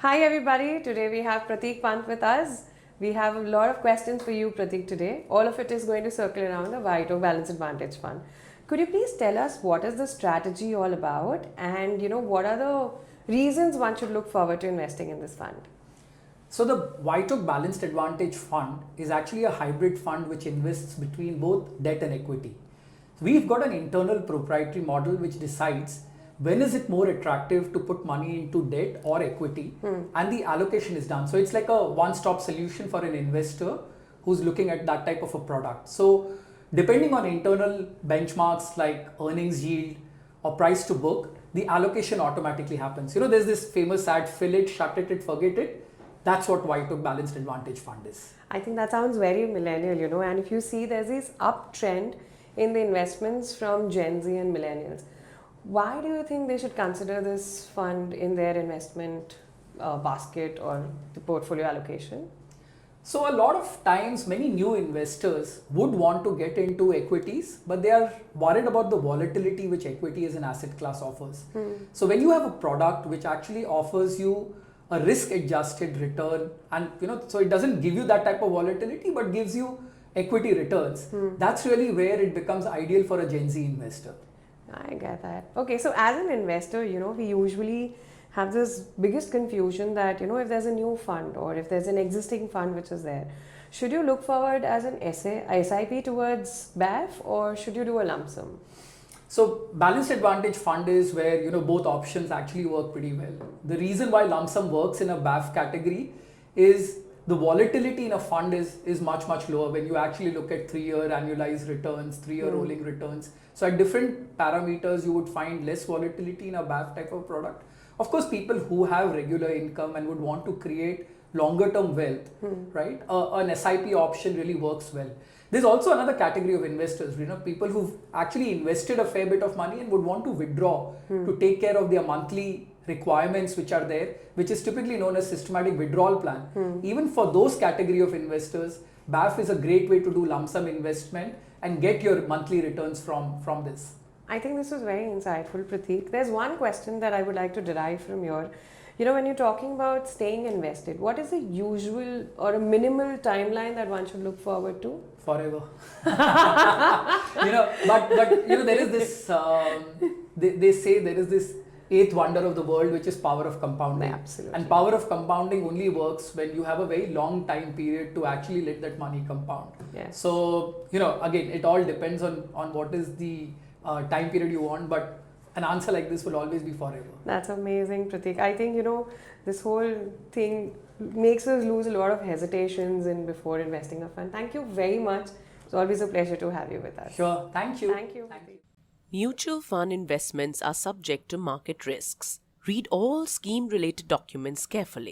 Hi everybody, today we have Prateek Pant with us. We have a lot of questions for you, Prateek, today. All of it is going to circle around the WhiteOak Balanced Advantage Fund. Could you please tell us what is the strategy all about and what are the reasons one should look forward to investing in this fund? So the WhiteOak Balanced Advantage Fund is actually a hybrid fund which invests between both debt and equity. We've got an internal proprietary model which decides when is it more attractive to put money into debt or equity, and the allocation is done. So it's like a one-stop solution for an investor who's looking at that type of a product. So depending on internal benchmarks like earnings yield or price to book, the allocation automatically happens. There's this famous ad, fill it, shut it, forget it. That's what WhiteOak Balanced Advantage Fund is. I think that sounds very millennial, and if you see there's this uptrend in the investments from Gen Z and millennials. Why do you think they should consider this fund in their investment basket or the portfolio allocation? So a lot of times many new investors would want to get into equities, but they are worried about the volatility which equity as an asset class offers. So when you have a product which actually offers you a risk adjusted return, and so it doesn't give you that type of volatility but gives you equity returns, that's really where it becomes ideal for a Gen Z investor. I get that. Okay, so as an investor, we usually have this biggest confusion that, if there's a new fund or if there's an existing fund which is there, should you look forward as an SIP towards BAF or should you do a lump sum? So balanced advantage fund is where both options actually work pretty well. The reason why lump sum works in a BAF category is the volatility in a fund is much lower when you actually look at 3-year annualized returns, 3-year rolling returns. So at different parameters, you would find less volatility in a BAF type of product. Of course, people who have regular income and would want to create longer term wealth, right? An SIP option really works well. There's also another category of investors, people who've actually invested a fair bit of money and would want to withdraw to take care of their monthly requirements which are there, which is typically known as systematic withdrawal plan. Even for those category of investors, BAF is a great way to do lump sum investment and get your monthly returns from this. I think this was very insightful, Prateek. There's one question that I would like to derive from your, when you're talking about staying invested, what is the usual or a minimal timeline that one should look forward to? Forever. But there is this, they say there is this eighth wonder of the world, which is power of compounding. Absolutely. And power of compounding only works when you have a very long time period to actually let that money compound. Yes. So, again, it all depends on what is the time period you want, but an answer like this will always be forever. That's amazing, Prateek. I think, this whole thing makes us lose a lot of hesitations in before investing a fund. Thank you very much. It's always a pleasure to have you with us. Sure. Thank you. Thank you. Mutual fund investments are subject to market risks. Read all scheme-related documents carefully.